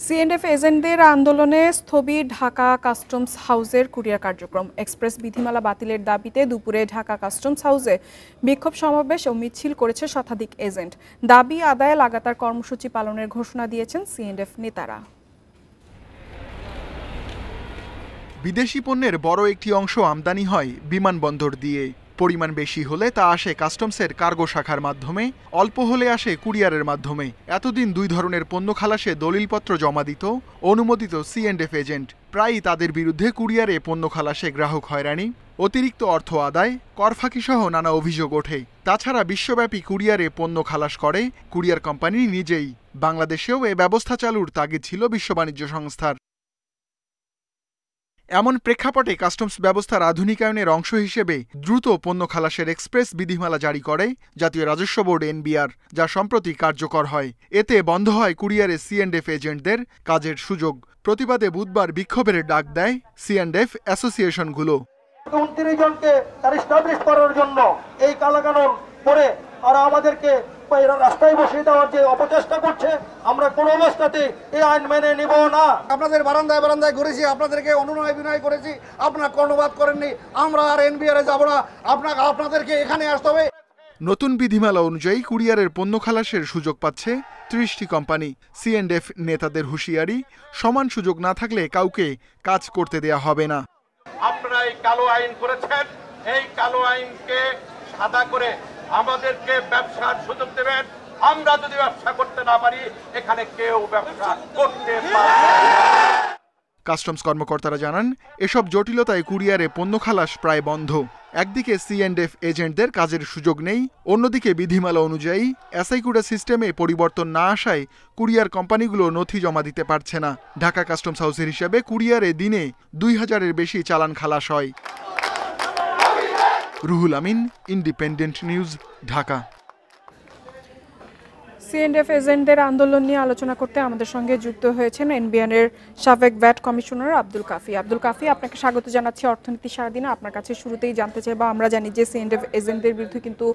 CNF এজেন্টদের আন্দোলনে স্থবির ঢাকা কাস্টমস হাউসের কুরিয়ার কার্যক্রম। এক্সপ্রেস বিধিমালা বাতিলের দাবিতে দুপুরে ঢাকা কাস্টমস হাউসে বিক্ষোভ সমাবেশ ও মিছিল করেছে শতাধিক এজেন্ট। দাবি আদায়ে লাগাতার কর্মসূচি পালনের ঘোষণা দিয়েছেন সিএনএফ নেতারা। বিদেশি পণ্যের বড় একটি অংশ আমদানি হয় বিমানবন্দর দিয়ে। পরিমাণ বেশি হলে তা আসে কাস্টমসের কার্গো শাখার মাধ্যমে, অল্প হলে আসে কুরিয়ারের মাধ্যমে। এতদিন দুই ধরনের পণ্য খালাসে দলিলপত্র জমা দিত অনুমোদিত সিএনএফ এজেন্ট। প্রায়ই তাদের বিরুদ্ধে কুরিয়ারে পণ্য খালাসে গ্রাহক হয়রানি, অতিরিক্ত অর্থ আদায়, করফাঁকি সহ নানা অভিযোগ ওঠে। তাছাড়া বিশ্বব্যাপী কুরিয়ারে পণ্য খালাস করে কুরিয়ার কোম্পানি নিজেই। বাংলাদেশেও এ ব্যবস্থা চালুর তাগিদ ছিল বিশ্ব বাণিজ্য সংস্থার। এমন প্রেক্ষাপটে কাস্টমস ব্যবস্থার আধুনিকায়নের অংশ হিসেবে দ্রুত পণ্য খালাসের এক্সপ্রেস বিধিমালা জারি করে জাতীয় রাজস্ব বোর্ড এনবিআর, যা সম্প্রতি কার্যকর হয়। এতে বন্ধ হয় কুরিয়ারে সিএনএফ এজেন্টদের কাজের সুযোগ। প্রতিবাদে বুধবার বিক্ষোভের ডাক দেয় সিএনএফ অ্যাসোসিয়েশনগুলো। 29 জনকে তার এস্টাবলিশ করার জন্য এই কালাকানুন করে আর আমাদেরকে রাস্তায় বসিয়ে দেওয়ার যে অপচেষ্টা করছে, আমরা কোনো অবস্থাতে এই আইন মেনে নিব না। আপনাদের বারান্দায় বারান্দায় ঘুরেছি, আপনাদেরকে অনুনয় বিনয় করেছি, আপনারা কর্ণপাত করেননি। আমরা আর এনবিআর যাব না, আপনাদেরকে এখানে আসতে হবে। নতুন বিধিমালা অনুযায়ী কুরিয়ারের পণ্য খালাসের সুযোগ পাচ্ছে 30টি কোম্পানি। সিএনএফ নেতাদের হুঁশিয়ারি, সমান সুযোগ না থাকলে কাউকে কাজ করতে দেয়া হবে না। আপনারা এই কালো আইন করেছেন, এই কালো আইনকে সাদা করে আমাদেরকে ব্যবসার সুযোগ দেবেন। আমরা যদি ব্যবসা করতে না পারি, এখানে কেউ ব্যবসা করতে পারবে না। কাস্টমস কর্মকর্তারা জানান, এসব জটিলতায় কুরিয়ারে পণ্য খালাস প্রায় বন্ধ। একদিকে সিএনএফ এজেন্টদের কাজের সুযোগ নেই, অন্যদিকে বিধিমালা অনুযায়ী এসআইকুডা সিস্টেমে পরিবর্তন না আসায় কুরিয়ার কোম্পানিগুলো নথি জমা দিতে পারছে না। ঢাকা কাস্টমস হাউসের হিসাবে কুরিয়ারে দিনে 2000-এর বেশি চালান খালাস হয়। Ruhul Amin, independent news, Dhaka. CNF এজেন্টদের আন্দোলন নিয়ে আলোচনা করতে আমাদের সঙ্গে যুক্ত হয়েছেন এনবিআরের সাবেক ভ্যাট কমিশনার আব্দুল কাফি। আব্দুল কাফি, আপনাকে স্বাগত জানাচ্ছি অর্থনীতি সারাদিনে। আপনার কাছে শুরুতেই জানতে চাই, বা আমরা জানি যে সিএনএফ এজেন্টদের বিরুদ্ধে কিন্তু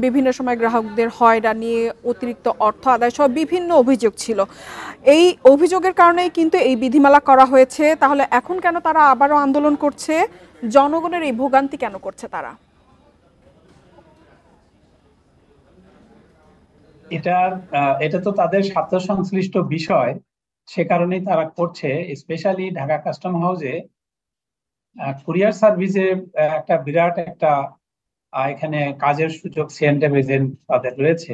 বিভিন্ন সময় গ্রাহকদের হয়রানি, অতিরিক্ত অর্থ আদায় সহ বিভিন্ন অভিযোগ ছিল। এই অভিযোগের কারণেই কিন্তু এই বিধিমালা করা হয়েছে। তাহলে এখন কেন তারা আবারও আন্দোলন করছে? জনগণের এই ভোগান্তি কেন করছে তারা? এটা তো তাদের স্বার্থ সংশ্লিষ্ট বিষয়, সে কারণেই তারা করছে। স্পেশালি ঢাকা কাস্টম হাউসে কুরিয়ার সার্ভিসে একটা বিরাট একটা এখানে কাজের সুযোগ সিএনএফ এজেন্ট তাদের রয়েছে।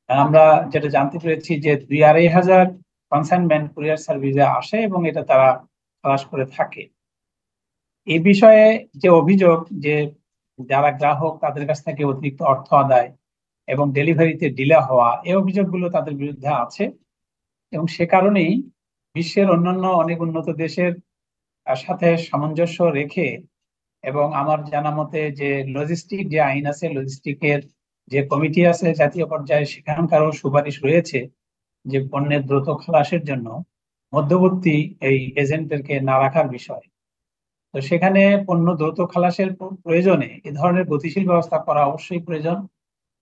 আমরা যেটা জানতে পেরেছি যে 2,500 কনসাইনমেন্ট কুরিয়ার সার্ভিসে আসে এবং এটা তারা খালাস করে থাকে। এই বিষয়ে যে অভিযোগ যে যারা গ্রাহক তাদের কাছ থেকে অতিরিক্ত অর্থ আদায় এবং ডেলিভারিতে ডিলে হওয়া, এই অভিযোগগুলো তাদের বিরুদ্ধে আছে এবং সে কারণেই বিশ্বের অন্যান্য অনেক উন্নত দেশের সাথে সামঞ্জস্য রেখে এবং আমার জানা মতে যে লজিস্টিক যে আইন আছে, লজিস্টিকের যে কমিটি আছে জাতীয় পর্যায়ে, সেখানকারও সুপারিশ রয়েছে যে পণ্যের দ্রুত খালাসের জন্য মধ্যবর্তী এই এজেন্টদেরকে না রাখার বিষয়। তো সেখানে পণ্য দ্রুত খালাসের প্রয়োজনে এ ধরনের গতিশীল ব্যবস্থা করা অবশ্যই প্রয়োজন।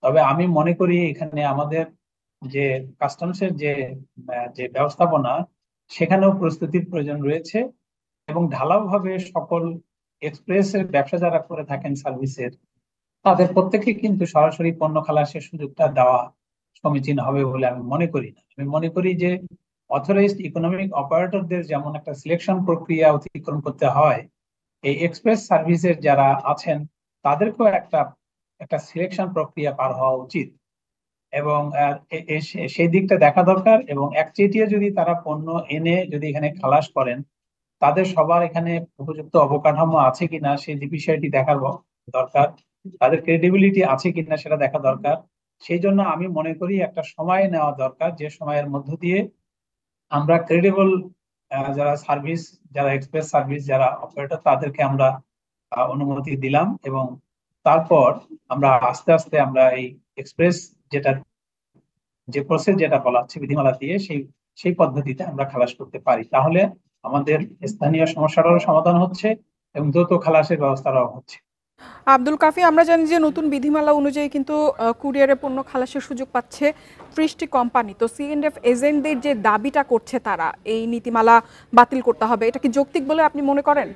তবে আমি মনে করি এখানে আমাদের যে কাস্টমসের যে ব্যবস্থাপনা, সেখানেও প্রস্তুতির প্রয়োজন রয়েছে এবং ঢালাওভাবে সকল এক্সপ্রেসের ব্যবসা যারা করে থাকেন সার্ভিসের, তাদের প্রত্যেককে কিন্তু সরাসরি পণ্য খালাসের সুযোগটা দেওয়া সমীচীন হবে বলে আমি মনে করি না। আমি মনে করি যে অথরাইজড ইকোনমিক অপারেটরদের যেমন একটা সিলেকশন প্রক্রিয়া অতিক্রম করতে হয়, এই এক্সপ্রেস সার্ভিসের যারা আছেন তাদেরকেও একটা সিলেকশন প্রক্রিয়া পার হওয়া উচিত এবং সেই দিকটা দেখা দরকার। এবং একচেটিয়া যদি তারা পণ্য এনে যদি এখানে খালাস করেন, তাদের সবার এখানে উপযুক্ত অবকাঠামো আছে কিনা সেই বিষয়টি দেখার দরকার, তাদের ক্রেডিবিলিটি আছে কিনা সেটা দেখা দরকার। সেই জন্য আমি মনে করি একটা সময় নেওয়া দরকার, যে সময়ের মধ্য দিয়ে আমরা ক্রেডিবল যারা এক্সপ্রেস সার্ভিস যারা অপারেটর তাদেরকে আমরা অনুমতি দিলাম এবং তারপর আমরা আস্তে আস্তে আমরা এই এক্সপ্রেস যে প্রসেস যেটা বলা হচ্ছে বিধিমালা দিয়ে সেই পদ্ধতিতে আমরা খালাস করতে পারি। তাহলে আমাদের স্থানীয় সমস্যাটারও সমাধান হচ্ছে এবং দ্রুত খালাসের ব্যবস্থাটাও হচ্ছে। আব্দুল কাফি, আমরা জানি যে নতুন বিধিমালা অনুযায়ী কিন্তু কুরিয়ারে পণ্য খালাসের সুযোগ পাচ্ছে 30টি কোম্পানি। তো C&F এজেন্টদের যে দাবিটা করছে তারা এই নীতিমালা বাতিল করতে হবে, এটা কি যৌক্তিক বলে আপনি মনে করেন?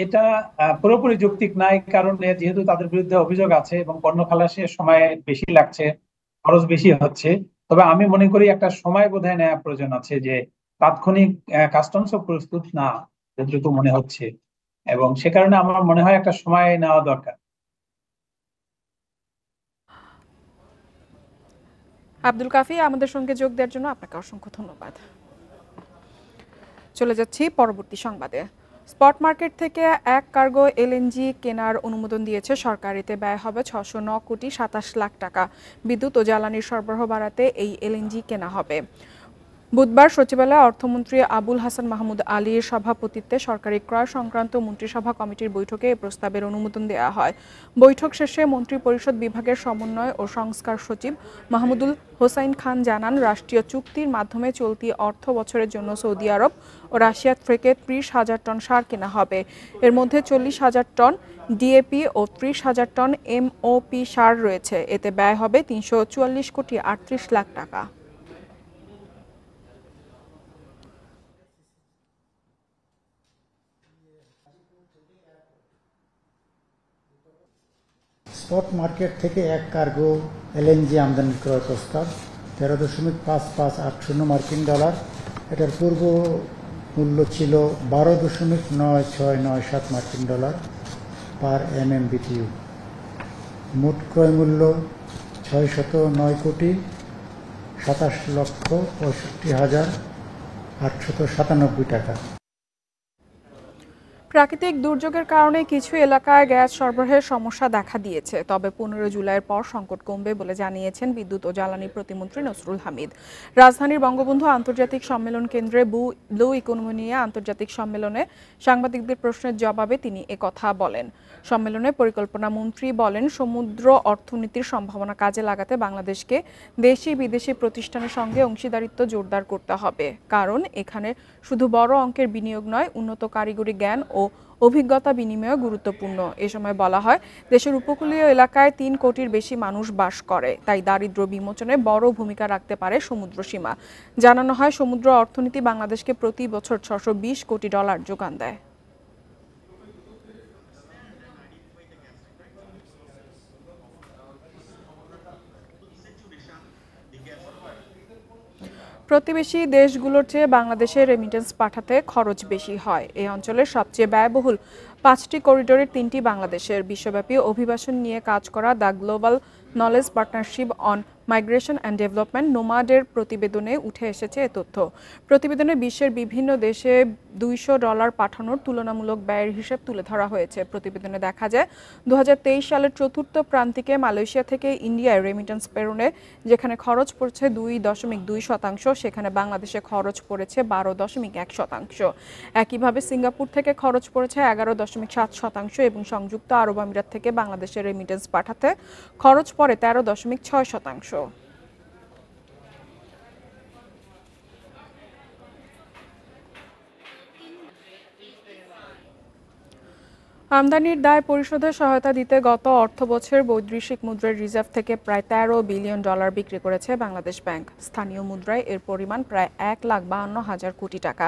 এটা পুরোপুরি যৌক্তিক নাই, কারণ যেহেতু তাদের বিরুদ্ধে অভিযোগ আছে এবং পণ্য খালাসের সময় বেশি লাগছে, খরচ বেশি হচ্ছে। তবে আমি মনে করি একটা সময় বোধহয় নেওয়া প্রয়োজন আছে, যে তাৎক্ষণিক কাস্টমসও প্রস্তুত না যতটুকু মনে হচ্ছে, এবং সে কারণে আমার মনে হয় একটা সময় নেওয়া দরকার। আব্দুল কাফি, আমাদের সঙ্গে যোগ দেওয়ার জন্য আপনাকে অসংখ্য ধন্যবাদ। চলে যাচ্ছি পরবর্তী সংবাদে। স্পট মার্কেট থেকে এক কার্গো LNG কেনার অনুমোদন দিয়েছে সরকার। এতে ব্যয় হবে 609 কোটি 27 লাখ টাকা। বিদ্যুৎ ও জ্বালানির সরবরাহ বাড়াতে এই LNG কেনা হবে। বুধবার সচিবালয়ে অর্থমন্ত্রী আবুল হাসান মাহমুদ আলীর সভাপতিত্বে সরকারি ক্রয় সংক্রান্ত মন্ত্রিসভা কমিটির বৈঠকে এই প্রস্তাবের অনুমোদন দেওয়া হয়। বৈঠক শেষে মন্ত্রিপরিষদ বিভাগের সমন্বয় ও সংস্কার সচিব মাহমুদুল হোসাইন খান জানান, রাষ্ট্রীয় চুক্তির মাধ্যমে চলতি অর্থ বছরের জন্য সৌদি আরব ও রাশিয়া থেকে 30,000 টন সার কেনা হবে। এর মধ্যে 40,000 টন DAP ও 30,000 টন MOP সার রয়েছে। এতে ব্যয় হবে 344 কোটি 38 লাখ টাকা। স্পট মার্কেট থেকে এক কার্গো LNG আমদানি ক্রয় প্রস্তাব 13.5580 মার্কিন ডলার। এটার পূর্ব মূল্য ছিল 12.9697 মার্কিন ডলার পার MMBTU। মোট ক্রয় মূল্য 609 কোটি 27 লক্ষ 65,897 টাকা। প্রাকৃতিক দুর্যোগের কারণে কিছু এলাকায় গ্যাস সরবরাহের সমস্যা দেখা দিয়েছে, তবে 15 জুলাইয়ের পর সংকট কমবে বলে জানিয়েছেন বিদ্যুৎ ও জ্বালানি প্রতিমন্ত্রী নসরুল হামিদ। রাজধানীর বঙ্গবন্ধু আন্তর্জাতিক সম্মেলন কেন্দ্রে ব্লু ইকোনমি নিয়ে আন্তর্জাতিক সম্মেলনে সাংবাদিকদের প্রশ্নের জবাবে তিনি একথা বলেন। সম্মেলনে পরিকল্পনা মন্ত্রী বলেন, সমুদ্র অর্থনীতির সম্ভাবনা কাজে লাগাতে বাংলাদেশকে দেশি বিদেশি প্রতিষ্ঠানের সঙ্গে অংশীদারিত্ব জোরদার করতে হবে, কারণ এখানে শুধু বড় অঙ্কের বিনিয়োগ নয়, উন্নত কারিগরি জ্ঞান ও অভিজ্ঞতা বিনিময় গুরুত্বপূর্ণ। এ সময় বলা হয়, দেশের উপকূলীয় এলাকায় 3 কোটির বেশি মানুষ বাস করে, তাই দারিদ্র্য বিমোচনে বড় ভূমিকা রাখতে পারে সমুদ্র সীমা। জানানো হয়, সমুদ্র অর্থনীতি বাংলাদেশকে প্রতি বছর 620 কোটি ডলার যোগান দেয়। প্রতিবেশী দেশগুলোর চেয়ে বাংলাদেশে রেমিটেন্স পাঠাতে খরচ বেশি হয়। এই অঞ্চলের সবচেয়ে ব্যয়বহুল 5টি করিডোরের 3টি বাংলাদেশের। বিশ্বব্যাপী অভিবাসন নিয়ে কাজ করা the global knowledge partnership on migration and development নোমাডের প্রতিবেদনে উঠে এসেছে এ তথ্য। প্রতিবেদনে বিশ্বের বিভিন্ন দেশে $200 পাঠানোর তুলনামূলক ব্যয়ের হিসেব তুলে ধরা হয়েছে। প্রতিবেদনে দেখা যায়, 2023 সালের চতুর্থ প্রান্তিকে মালয়েশিয়া থেকে ইন্ডিয়ায় রেমিটেন্স প্রেরণে যেখানে খরচ পড়েছে 2.2%, সেখানে বাংলাদেশে খরচ পড়েছে 12.1%। একইভাবে সিঙ্গাপুর থেকে খরচ পড়েছে 11.7% এবং সংযুক্ত আরব আমিরাত থেকে বাংলাদেশের রেমিটেন্স পাঠাতে খরচ পড়ে 13.6%। আমদানির দায় পরিশোধে সহায়তা দিতে গত অর্থবছর বৈদেশিক মুদ্রার রিজার্ভ থেকে প্রায় $13 বিলিয়ন বিক্রি করেছে বাংলাদেশ ব্যাংক। স্থানীয় মুদ্রায় এর পরিমাণ প্রায় 1,52,000 কোটি টাকা।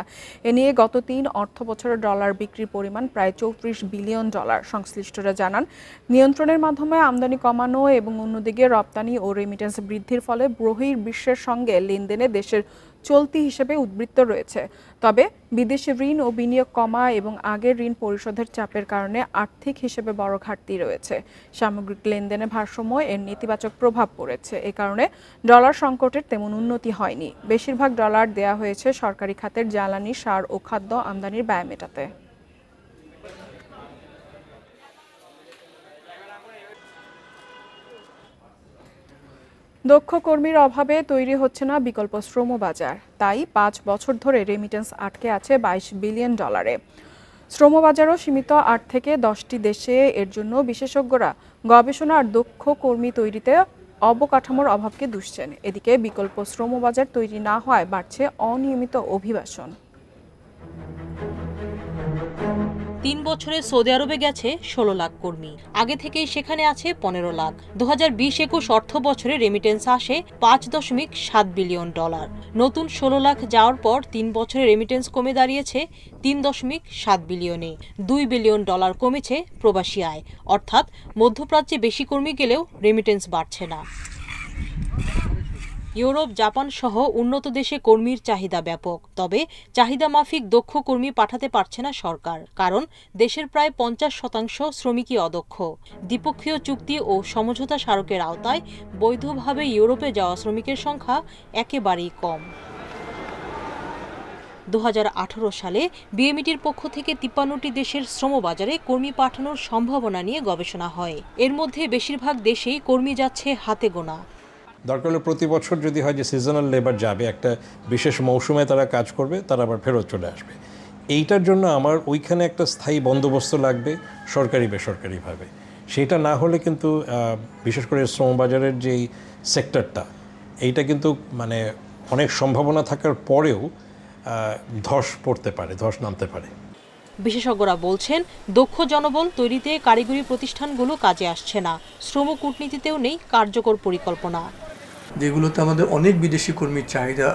এ নিয়ে গত 3 অর্থবছরের ডলার বিক্রির পরিমাণ প্রায় $34 বিলিয়ন। সংশ্লিষ্টরা জানান, নিয়ন্ত্রণের মাধ্যমে আমদানি কমানো এবং অন্যদিকে রপ্তানি ও রেমিটেন্স বৃদ্ধির ফলে বহির্বিশ্বের সঙ্গে লেনদেনে দেশের চলতি হিসেবে উদ্বৃত্ত রয়েছে। তবে বিদেশি ঋণ ও বিনিয়োগ কমা এবং আগের ঋণ পরিশোধের চাপের কারণে আর্থিক হিসেবে বড় ঘাটতি রয়েছে। সামগ্রিক লেনদেনে ভারসাম্য এর নেতিবাচক প্রভাব পড়েছে। এ কারণে ডলার সংকটের তেমন উন্নতি হয়নি। বেশিরভাগ ডলার দেয়া হয়েছে সরকারি খাতের জ্বালানি, সার ও খাদ্য আমদানির ব্যয় মেটাতে। দক্ষ কর্মীর অভাবে তৈরি হচ্ছে না বিকল্প শ্রম বাজার। তাই 5 বছর ধরে রেমিটেন্স আটকে আছে $22 বিলিয়ন। শ্রমবাজারও সীমিত 8 থেকে 10টি দেশে। এর জন্য বিশেষজ্ঞরা গবেষণা আর দক্ষ কর্মী তৈরিতে অবকাঠামোর অভাবকে দুষছেন। এদিকে বিকল্প শ্রমবাজার তৈরি না হওয়ায় বাড়ছে অনিয়মিত অভিবাসন। 3 বছরে সৌদি আরবে গেছে 16 লাখ কর্মী। আগে থেকেই সেখানে আছে 15 লাখ। 2020-21 অর্থ বছরে রেমিটেন্স আসে $5.7 বিলিয়ন। নতুন 16 লাখ যাওয়ার পর 3 বছরে রেমিটেন্স কমে দাঁড়িয়েছে $3.7 বিলিয়নে। $2 বিলিয়ন কমেছে প্রবাসী আয়, অর্থাৎ মধ্যপ্রাচ্যে বেশি কর্মী গেলেও রেমিটেন্স বাড়ছে না। ইউরোপ, জাপান সহ উন্নত দেশে কর্মীর চাহিদা ব্যাপক, তবে চাহিদা মাফিক দক্ষ কর্মী পাঠাতে পারছে না সরকার, কারণ দেশের প্রায় 50% শ্রমিকই অদক্ষ। দ্বিপক্ষীয় চুক্তি ও সমঝোতা স্মারকের আওতায় বৈধভাবে ইউরোপে যাওয়া শ্রমিকের সংখ্যা একেবারেই কম। 2018 সালে বিএমইটির পক্ষ থেকে 53টি দেশের শ্রমবাজারে কর্মী পাঠানোর সম্ভাবনা নিয়ে গবেষণা হয়। এর মধ্যে বেশিরভাগ দেশেই কর্মী যাচ্ছে হাতে গোনা। দরকার হলে প্রতি বছর যদি হয় যে সিজনাল লেবার যাবে, একটা বিশেষ মৌসুমে তারা কাজ করবে, তারা আবার ফেরত চলে আসবে। এইটার জন্য আমার ওইখানে একটা স্থায়ী বন্দোবস্ত লাগবে সরকারি বেসরকারিভাবে। সেটা না হলে কিন্তু বিশেষ করে শ্রমবাজারের যেই সেক্টরটা, এইটা কিন্তু মানে অনেক সম্ভাবনা থাকার পরেও ধস পড়তে পারে, ধস নামতে পারে। বিশেষজ্ঞরা বলছেন, দক্ষ জনবল তৈরিতে কারিগরি প্রতিষ্ঠানগুলো কাজে আসছে না। শ্রম কূটনীতিতেও নেই কার্যকর পরিকল্পনা। যেগুলোতে আমাদের অনেক বিদেশি কর্মীর চাহিদা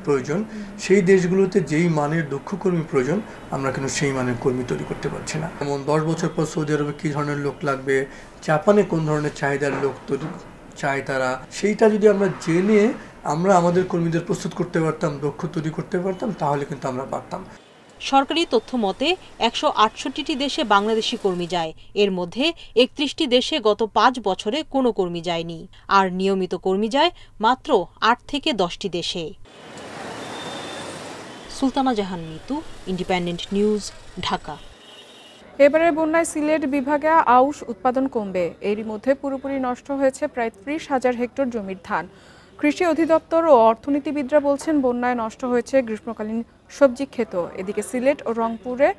প্রয়োজন, সেই দেশগুলোতে যেই মানের দক্ষ কর্মী প্রয়োজন, আমরা কিন্তু সেই মানের কর্মী তৈরি করতে পারছি না। যেমন 10 বছর পর সৌদি আরবে কী ধরনের লোক লাগবে, জাপানে কোন ধরনের চাহিদার লোক তৈরি চায় তারা, সেইটা যদি আমরা জেনে আমরা আমাদের কর্মীদের প্রস্তুত করতে পারতাম, দক্ষ তৈরি করতে পারতাম, তাহলে কিন্তু আমরা পারতাম। সরকারি তথ্য মতে 168টি দেশে বাংলাদেশি কর্মী যায়। এর মধ্যে 31টি দেশে গত 5 বছরে কোনো কর্মী যায়নি, আর নিয়মিত কর্মী যায় মাত্র 8 থেকে 10টি দেশে। সুলতানা জাহান মিতু, ইন্ডিপেন্ডেন্ট নিউজ, ঢাকা। এবারের বন্যায় সিলেট বিভাগে আউশ উৎপাদন কমবে। এরই মধ্যে পুরোপুরি নষ্ট হয়েছে প্রায় 30,000 হেক্টর জমির ধান। কৃষি অধিদপ্তর ও অর্থনীতিবিদরা বলছেন, বন্যায় নষ্ট হয়েছে গ্রীষ্মকালীন সবজি ক্ষেত। এদিকে সিলেট ও রংপুরে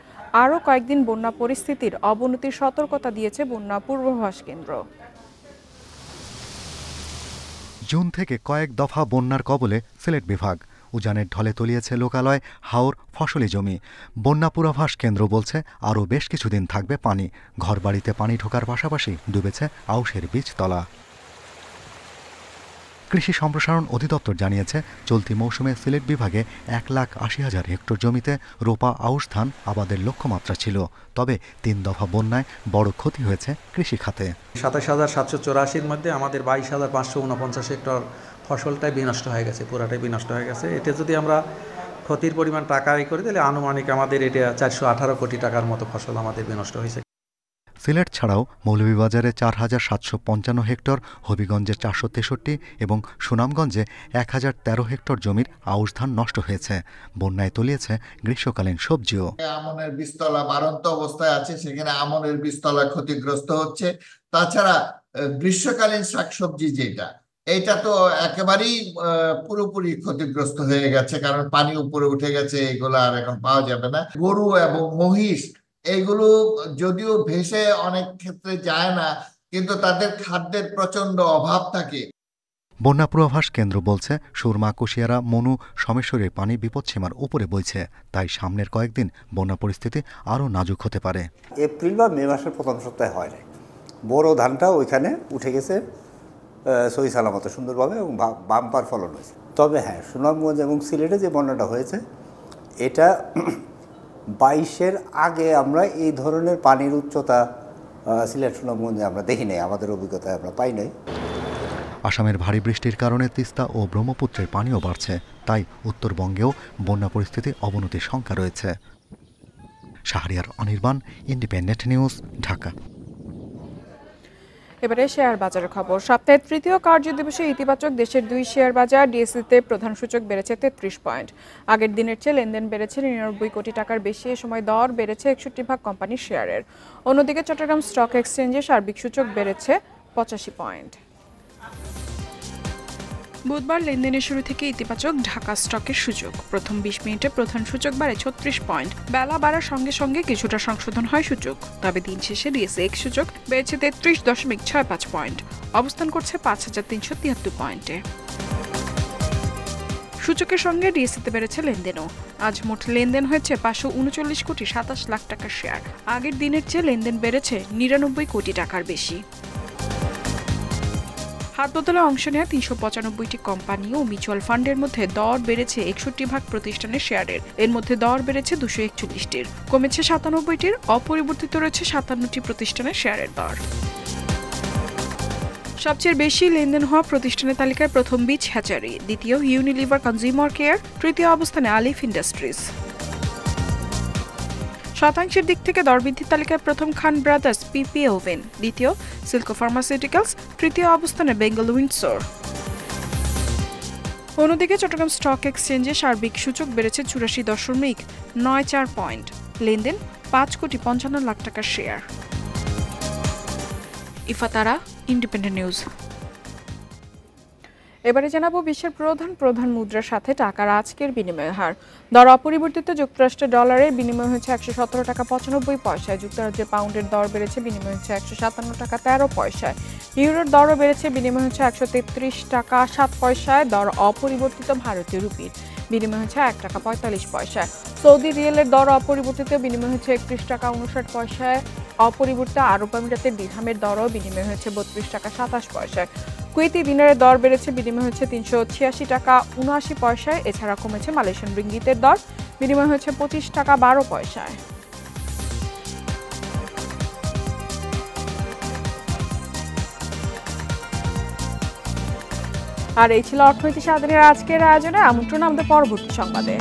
আরও কয়েকদিন বন্যা পরিস্থিতির অবনতির সতর্কতা দিয়েছে বন্যা পূর্বাভাস কেন্দ্র। জুন থেকে কয়েক দফা বন্যার কবলে সিলেট বিভাগ। উজানের ঢলে তলিয়েছে লোকালয়, হাওর, ফসলি জমি। বন্যা পূর্বাভাস কেন্দ্র বলছে, আরও বেশ কিছুদিন থাকবে পানি। ঘরবাড়িতে পানি ঢোকার পাশাপাশি ডুবেছে আউশের বীজতলা। কৃষি সম্প্রসারণ অধিদপ্তর জানিয়েছে, চলতি মৌসুমে সিলেট বিভাগে 1,80,000 হেক্টর জমিতে রোপা আউশ ধান আবাদের লক্ষ্যমাত্রা ছিল। তবে 3 দফা বন্যায় বড় ক্ষতি হয়েছে কৃষি খাতে। 27,784-র মধ্যে আমাদের 22,549 হেক্টর ফসলটাই বিনষ্ট হয়ে গেছে, পুরাটাই বিনষ্ট হয়ে গেছে। এতে যদি আমরা ক্ষতির পরিমাণ টাকা আয় করি, তাহলে আনুমানিক আমাদের এটা 418 কোটি টাকার মতো ফসল আমাদের বিনষ্ট হয়েছে। সিলেট ছাড়াও মৌলভীবাজারে 4,755 হেক্টর, হবিগঞ্জে 463 এবং সুনামগঞ্জে 1,013 হেক্টর জমির আউশ ধান নষ্ট হয়েছে। বন্যায় তলিয়েছে গ্রীষ্মকালীন সবজিও। আমনের বীজতলা বাড়ন্ত অবস্থায় আছে, সেখানে আমনের বীজতলা ক্ষতিগ্রস্ত হচ্ছে। তাছাড়া গ্রীষ্মকালীন শাকসবজি যেটা, এইটা তো একেবারেই পুরোপুরি ক্ষতিগ্রস্ত হয়ে গেছে, কারণ পানি উপরে উঠে গেছে, এগুলো আর এখন পাওয়া যাবে না। গরু এবং মহিষ এগুলো যদিও ভেসে অনেক ক্ষেত্রে যায় না, কিন্তু তাদের খাদ্যের প্রচন্ড অভাব থাকে। বন্যা পূর্বাভাস কেন্দ্র বলছে, সুরমা, কুশিয়ারা, মনু, সমেশ্বরের পানি বিপদসীমার উপরে বইছে। তাই সামনের কয়েকদিন বন্যা পরিস্থিতি আরও নাজুক হতে পারে। এপ্রিল বা মে মাসের প্রথম সপ্তাহে হয় না। বড় ধানটা ওইখানে উঠে গেছে সহি সালামতে সুন্দরভাবে এবং বাম্পার ফলন হয়েছে। তবে হ্যাঁ, সুনামগঞ্জ এবং সিলেটে যে বন্যাটা হয়েছে, এটা 22-এর আগে আমরা এই ধরনের পানির উচ্চতা সিলেট সুনামগঞ্জে আমরা দেখি নাই, আমাদের অভিজ্ঞতায় আমরা পাই নাই। আসামের ভারী বৃষ্টির কারণে তিস্তা ও ব্রহ্মপুত্রের পানিও বাড়ছে। তাই উত্তরবঙ্গেও বন্যা পরিস্থিতি অবনতির শঙ্কা রয়েছে। Shahriar Anirban, independent news, Dhaka. এবারে শেয়ার বাজারের খবর। সপ্তাহের তৃতীয় কার্যদিবসে ইতিবাচক দেশের 2 শেয়ার বাজার। ডিএসইতে প্রধান সূচক বেড়েছে 33 পয়েন্ট। আগের দিনের চেয়ে লেনদেন বেড়েছে 99 কোটি টাকার বেশি। এ সময় দর বেড়েছে 61 কোম্পানির শেয়ারের। অন্যদিকে চট্টগ্রাম স্টক এক্সচেঞ্জে সার্বিক সূচক বেড়েছে 85 পয়েন্ট। বুধবার লেনদেনের শুরু থেকে ইতিবাচক ঢাকা স্টকের সূচক। প্রথম 20 মিনিটে প্রধান সূচক বাড়ে 36 পয়েন্ট। বেলা বাড়ার সঙ্গে সঙ্গে কিছুটা সংশোধন হয় সূচক। তবে দিন শেষে ডিএসইএক্স সূচক বেড়েছে 33.65 পয়েন্ট, অবস্থান করছে 5,373 পয়েন্টে। সূচকের সঙ্গে ডিএসইতে বেড়েছে লেনদেনও। আজ মোট লেনদেন হয়েছে 539 কোটি 27 লাখ টাকার শেয়ার। আগের দিনের চেয়ে লেনদেন বেড়েছে 99 কোটি টাকার বেশি। হাত বদলে অংশ নেওয়া 395টি কোম্পানি ও মিউচুয়াল ফান্ডের মধ্যে দর বেড়েছে 61% প্রতিষ্ঠানের শেয়ারের। এর মধ্যে দর বেড়েছে 241টির, কমেছে 97টির, অপরিবর্তিত রয়েছে 57টি প্রতিষ্ঠানের শেয়ারের দর। সবচেয়ে বেশি লেনদেন হওয়া প্রতিষ্ঠানের তালিকায় প্রথম বীজ হ্যাচারি, দ্বিতীয় ইউনিলিভার কনজিউমার কেয়ার, তৃতীয় অবস্থানে আলিফ ইন্ডাস্ট্রিজ। শতাংশের দিক থেকে দরবৃদ্ধির তালিকায় প্রথম খান ব্রাদার্স পিপি ওভেন, দ্বিতীয় সিল্কো ফার্মাসিউটিক্যালস, তৃতীয় অবস্থানে বেঙ্গল উইন্ডসর। অন্যদিকে চট্টগ্রাম স্টক এক্সচেঞ্জে সার্বিক সূচক বেড়েছে 84.94 পয়েন্ট। লেনদেন 5 কোটি 55 লাখ টাকার শেয়ার। ইফাতারা, independent news. এবারে জানাবো বিশ্বের প্রধান মুদ্রার সাথে টাকার আজকের বিনিময় হার। দর অপরিবর্তিত যুক্তরাষ্ট্রের ডলারের বিনিময় হচ্ছে 117 টাকা 95 পয়সায়। যুক্তরাজ্যের পাউন্ডের দর বেড়েছে, বিনিময় হচ্ছে 157 টাকা 13 পয়সায়। ইউরোর দরও বেড়েছে, বিনিময় হচ্ছে 133 টাকা 7 পয়সায়। দর অপরিবর্তিত ভারতীয় রুপির বিনিময় হচ্ছে 1 টাকা 45 পয়সায়। সৌদি রিয়েলের দর অপরিবর্তিত, বিনিময় হচ্ছে 31 টাকা 59 পয়সায়। অপরিবর্তিত আরব আমিরাতের দিরহামের দরও বিনিময় হচ্ছে 32 টাকা 27 পয়সায়। কুয়েতি দিনারের দর বেড়েছে, বিনিময় হচ্ছে 386 টাকা 79 পয়সায়। এছাড়া কমেছে মালয়েশিয়ান রিঙ্গিতের দর, বিনিময় হচ্ছে 25 টাকা 12 পয়সায়। আর এই ছিল অর্থনীতি সারাদিনের আজকের আয়োজনে। আমন্ত্রণ আমাদের পরবর্তী সংবাদে।